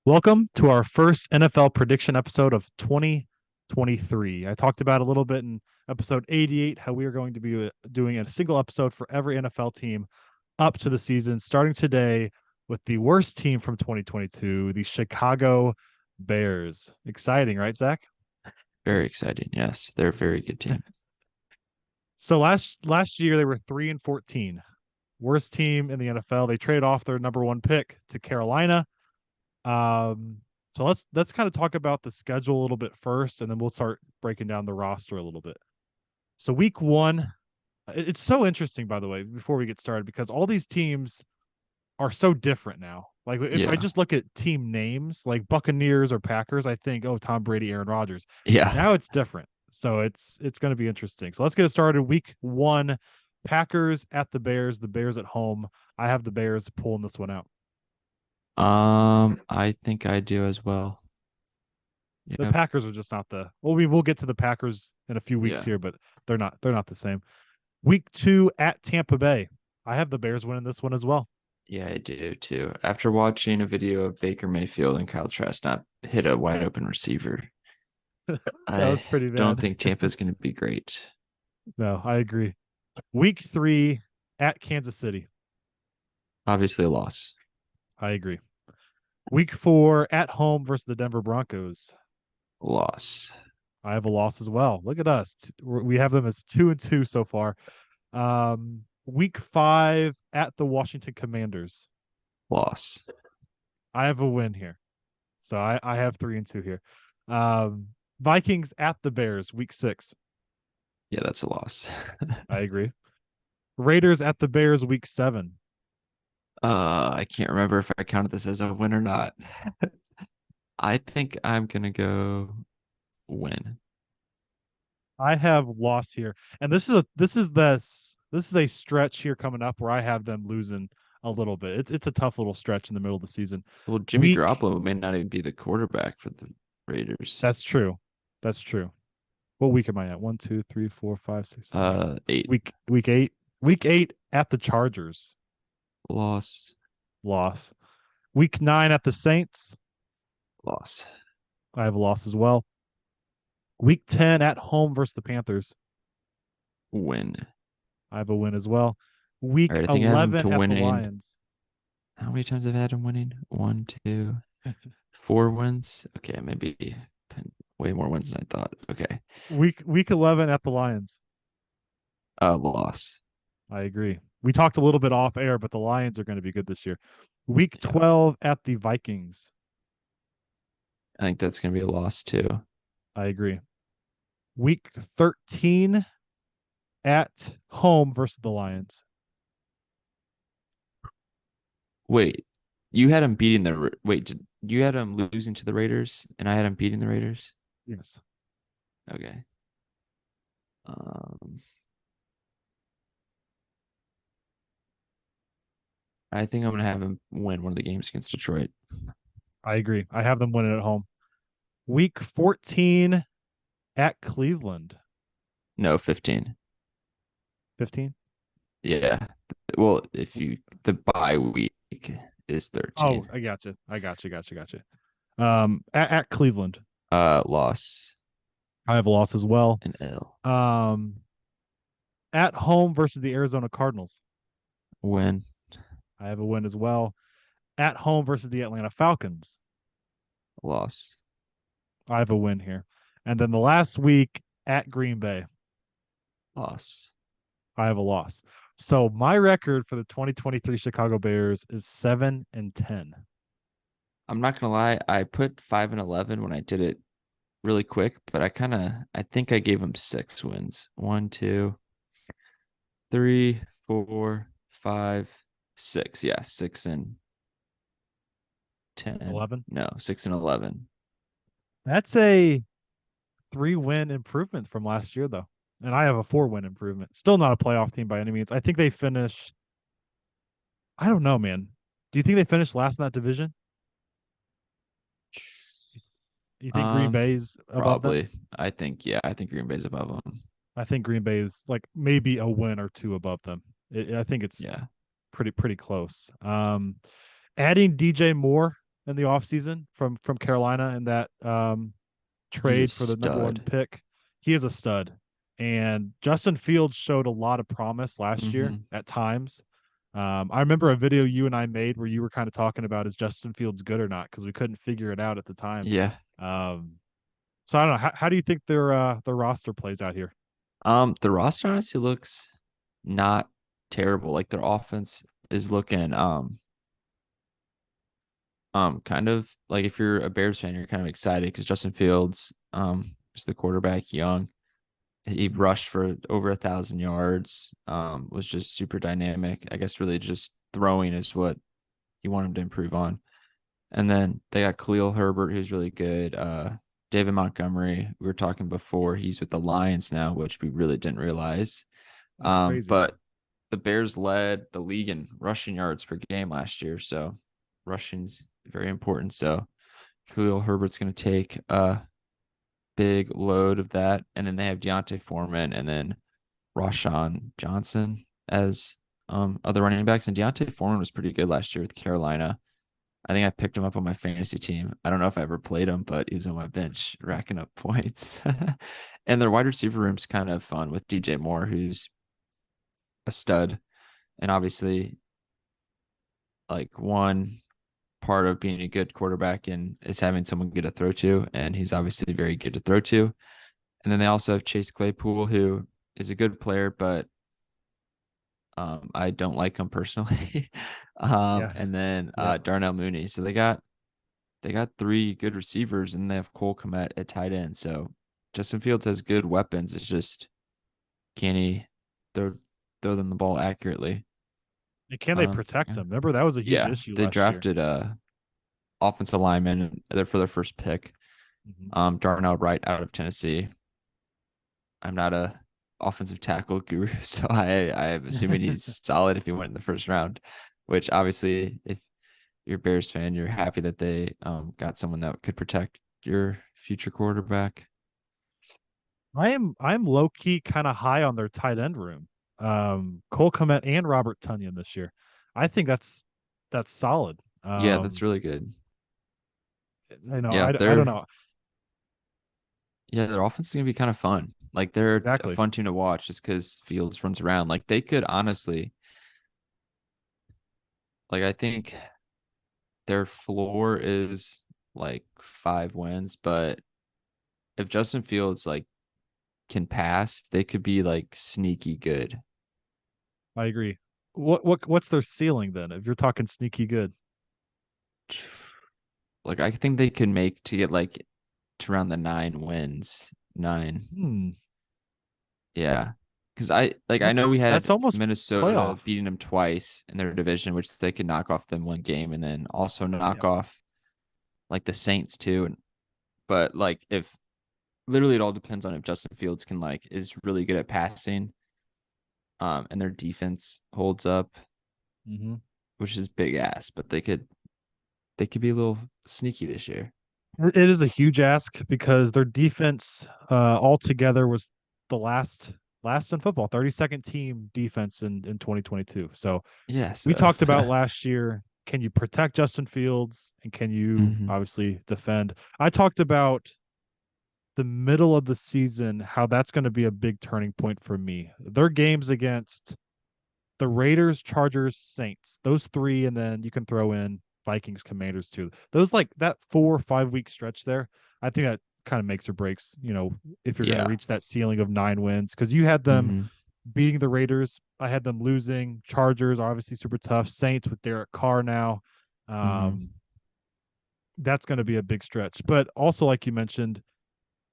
Welcome to our first NFL prediction episode of 2023. I talked about a little bit in episode 88 how we are going to be doing a single episode for every NFL team up to the season, starting today with the worst team from 2022, the Chicago Bears. Exciting, right, Zach? Very exciting. Yes, they're a very good team. So last year they were 3-14, worst team in the NFL. They traded off their number one pick to Carolina. So let's kind of talk about the schedule a little bit first, and then we'll start breaking down the roster a little bit. So week one, it's so interesting, by the way, before we get started, because all these teams are so different now. Like if I Yeah. just look at team names, like Buccaneers or Packers, I think, oh, Tom Brady, Aaron Rodgers. Yeah. Now it's different. So it's going to be interesting. So let's get it started. Week one, Packers at the Bears, the Bears at home. I have the Bears pulling this one out. I think I do as well. The Yeah. Packers are just not the well, we'll get to the Packers in a few weeks Yeah. here, but they're not the same. Week two at Tampa Bay. I have the Bears winning this one as well. Yeah, I do too. After watching a video of Baker Mayfield and Kyle Trask not hit a wide open receiver, That I was pretty don't bad. think Tampa's going to be great. No, I agree. Week three at Kansas City. Obviously, a loss. I agree. Week four at home versus the Denver Broncos. Loss. I have a loss as well. Look at us. We have them as 2-2 so far. Week five at the Washington Commanders. Loss. I have a win here. So I have 3-2 here. Vikings at the Bears, week six. Yeah, that's a loss. I agree. Raiders at the Bears, week seven. I can't remember if I counted this as a win or not. I think I'm gonna go win. I have loss here. And this is a stretch here coming up where I have them losing a little bit. It's a tough little stretch in the middle of the season. Well, Jimmy Week Garoppolo may not even be the quarterback for the Raiders. That's true. That's true. What week am I at? 1, 2, 3, 4, 5, 6, 7. 8. Week eight. Week eight at the Chargers. Loss. Loss. Week 9 at the Saints. Loss. I have a loss as well. Week 10 at home versus the Panthers. Win. I have a win as well. Week All right, I think I have him 11 to at the winning. Lions. How many times have I had him winning? 1, 2, 4 wins. Okay, maybe way more wins than I thought. Okay. Week 11 at the Lions. Loss. I agree. We talked a little bit off air, but the Lions are going to be good this year. Week Yeah. 12 at the Vikings. I think that's gonna be a loss too. I agree. Week 13 at home versus the Lions. Wait, you had him beating the you had him losing to the Raiders, and I had him beating the Raiders. Yes. Okay. I think I'm gonna have him win one of the games against Detroit. I agree. I have them winning at home. Week 14 at Cleveland. No, 15. 15? Yeah. Well, if you the bye week is 13. Oh, I gotcha. Gotcha. At Cleveland. Loss. I have a loss as well. An L. At home versus the Arizona Cardinals. Win. I have a win as well. At home versus the Atlanta Falcons. Loss. I have a win here. And then the last week at Green Bay. Loss. I have a loss. So my record for the 2023 Chicago Bears is 7-10. I'm not gonna lie, I put 5-11 when I did it really quick, but I think I gave him 6 wins. 1, 2, 3, 4, 5, 6. Yeah, 6 and 10. 11. No, 6 and 11. That's a 3-win improvement from last year, though. And I have a 4-win improvement. Still not a playoff team by any means. I think they finish. I don't know, man. Do you think they finished last in that division? You think Green Bay's above them? Probably. I think Green Bay's above them. I think Green Bay is like maybe a win or two above them. I think it's Yeah. pretty close. Adding DJ Moore in the offseason from Carolina in that He's a trade for the number one stud. pick, he is a stud. And Justin Fields showed a lot of promise last year Hmm. at times. I remember a video you and I made where you were kind of talking about is Justin Fields good or not because we couldn't figure it out at the time. Yeah. Um, so I don't know. How do you think their roster plays out here? The roster honestly looks not terrible. Like their offense is looking kind of like if you're a Bears fan, you're kind of excited because Justin Fields is the quarterback, young. He Mhm. rushed for over 1,000 yards, was just super dynamic. I guess really just throwing is what you want him to improve on. And then they got Khalil Herbert, who's really good. David Montgomery, we were talking before, he's with the Lions now, which we really didn't realize. That's crazy. But the Bears led the league in rushing yards per game last year, so rushing's very important. So Khalil Herbert's going to take a big load of that, and then they have Deontay Foreman and then Rashawn Johnson as other running backs. And Deontay Foreman was pretty good last year with Carolina. I think I picked him up on my fantasy team. I don't know if I ever played him, but he was on my bench racking up points. And their wide receiver room's kind of fun with DJ Moore, who's a stud. And obviously, like one part of being a good quarterback and is having someone good to throw to. And he's obviously very good to throw to. And then they also have Chase Claypool, who is a good player, but I don't like him personally. Yeah. And then Yeah. Darnell Mooney. So they got three good receivers and they have Cole Kmet at tight end. So Justin Fields has good weapons. It's just can he throw throw them the ball accurately? And can they protect Yeah. them? Remember that was a huge Yeah. issue They last year. drafted offensive lineman there for their first pick. Mhm. Darnell Wright out of Tennessee. I'm not a offensive tackle guru, so I'm assuming he's solid if he went in the first round, which obviously if you're a Bears fan, you're happy that they got someone that could protect your future quarterback. I'm low key kind of high on their tight end room. Cole Kmet and Robert Tunyon this year. I think that's solid. Yeah, that's really good. I know Yeah, I don't know their offense is gonna be kind of fun. Like they're a exactly. fun team to watch just because Fields runs around. Like they could honestly, like I think their floor is like 5 wins, but if Justin Fields like can pass, they could be like sneaky good. I agree. What's their ceiling then? If you're talking sneaky good, Like I think they could make to get like to around the 9 wins. Nine. hmm, Yeah. Because I know we that's had almost Minnesota playoff. beating them twice in their division, which they could knock off them one game and then also knock Yeah. off like the Saints too. But like if literally it all depends on if Justin Fields can like is really good at passing, and their defense holds up, Hmm. which is big ass, but they could be a little sneaky this year. It is a huge ask because their defense altogether was the last in football, 32nd team defense in 2022. So Yeah, we so talked about last year, can you protect Justin Fields and can you hmm. obviously defend? I talked about the middle of the season, how that's going to be a big turning point for me. Their games against the Raiders, Chargers, Saints, those three, and then you can throw in Vikings, Commanders too. Those like that 4 or 5 week stretch there, I think that kind of makes or breaks, if you're going to Yeah. reach that ceiling of 9 wins. Because you had them Hmm. beating the Raiders, I had them losing. Chargers, obviously super tough. Saints with Derek Carr now. Um, Hmm. that's going to be a big stretch. But also, like you mentioned,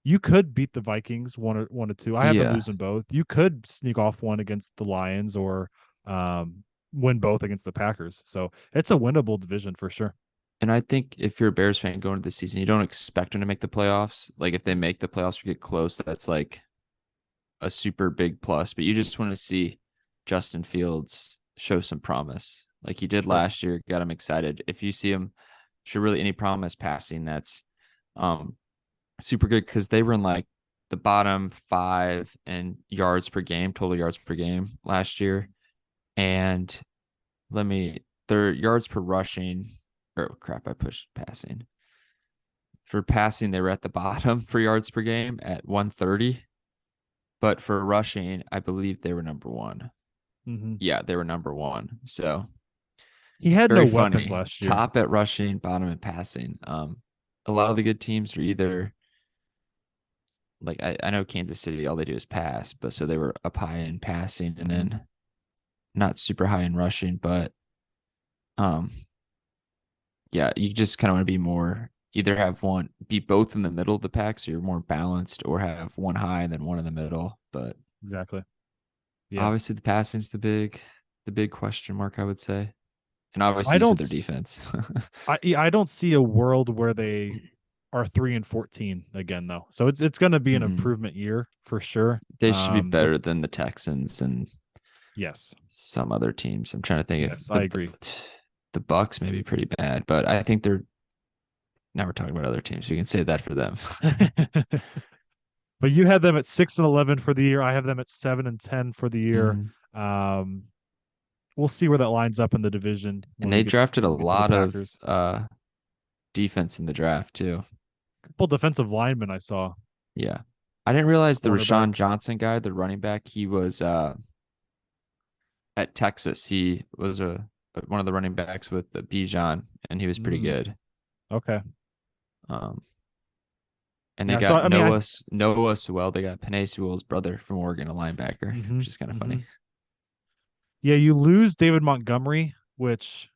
you could beat the Vikings one or two. I have them Yeah. losing both. You could sneak off one against the Lions or um, win both against the Packers. So it's a winnable division for sure. And I think if you're a Bears fan going into the season, you don't expect them to make the playoffs. Like if they make the playoffs or get close, that's like a super big plus. But you just want to see Justin Fields show some promise, like he did Sure. last year. Got him excited. If you see him show really any promise passing, that's super good because they were in like the bottom five in yards per game, total yards per game last year. And their yards per rushing. Oh crap, I pushed passing. For passing, they were at the bottom for yards per game at 130. But for rushing, I believe they were number one. Hmm. Yeah, they were number one. So He had no very weapons funny. last year. Top at rushing, bottom at passing. A lot of the good teams are either like I know Kansas City, all they do is pass, but so they were up high in passing and Mhm. then not super high in rushing, but um yeah, you just kind of want to be more either have one be both in the middle of the pack so you're more balanced or have one high and then one in the middle. But Exactly. Yeah. obviously the passing's the big question mark, I would say. And I obviously you said don't their s- defense. I don't see a world where they are 3-14 again though. So it's going to be an Mm-mm. improvement year for sure. They should be The better than the Texans and yes. some other teams. I'm trying to think if Yes, I agree. the Bucks may be pretty bad, but I think they're now we're talking about other teams. We can say that for them. But you had them at 6-11 for the year. I have them at 7-10 for the year. Mm. Um, we'll see where that lines up in the division And when they we get drafted a when we get to the lot of Packers. defense in the draft too. Couple defensive linemen I saw. Yeah. I didn't realize the Cornerback. Rashawn Johnson guy, the running back, he was at Texas. He was one of the running backs with the Bijan, and he was pretty Mm, good. okay. Um, and they Yeah. So got I mean, Noah Sewell. They got Penei Sewell's brother from Oregon, a linebacker, hmm which is kind of hmm funny. yeah, you lose David Montgomery, which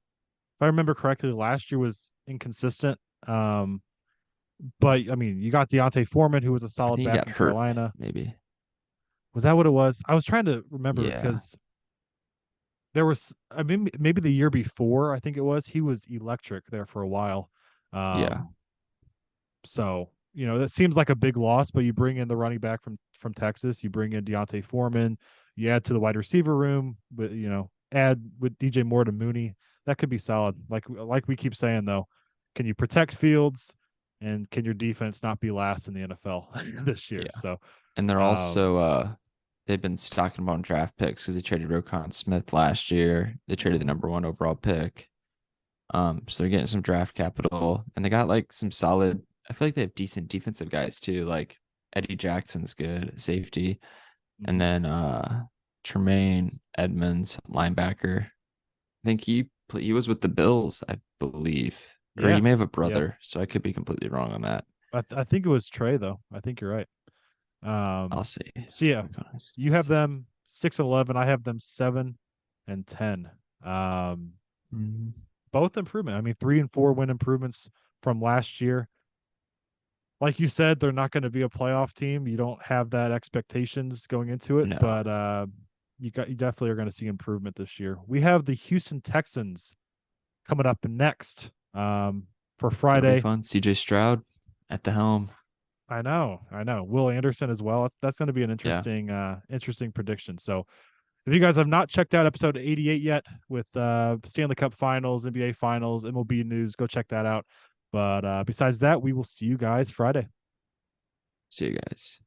if I remember correctly, last year was inconsistent. Um, but I mean, you got Deontay Foreman, who was a I solid think he back got in hurt, Carolina. maybe. Was that what it was? I was trying to remember Yeah. because there was, I mean, maybe the year before, I think it was, he was electric there for a while. Yeah. Um, so that seems like a big loss, but you bring in the running back from Texas, you bring in Deontay Foreman, you add to the wide receiver room, but add with DJ Moore to Mooney, that could be solid. Like we keep saying though, can you protect Fields, and can your defense not be last in the NFL this year? Yeah. So, And they're um, also they've been stocking up on draft picks because they traded Roquan Smith last year. They traded the mhm, number one overall pick. So they're getting some draft capital, and they got like some solid. I feel like they have decent defensive guys too. Like Eddie Jackson's good safety, and mhm. then Tremaine Edmonds, linebacker. I think he was with the Bills, I believe, or he Yeah, may have a yeah. brother. So I could be completely wrong on that. I think it was Trey though. I think you're right. I'll Um, see. so yeah, Click on his you have stats. them 6-11. I have them 7-10. Um, Mhm. both improvement. I mean, 3 and 4 win improvements from last year. Like you said, they're not going to be a playoff team. You don't have that expectations going into it, No, but you definitely are going to see improvement this year. We have the Houston Texans coming up next for that'll be Friday. fun. CJ Stroud at the helm. I know. Will Anderson as well. That's going to be an Yeah. interesting prediction. So if you guys have not checked out episode 88 yet with Stanley Cup Finals, NBA Finals, MLB news, go check that out. But besides that, we will see you guys Friday. See you guys.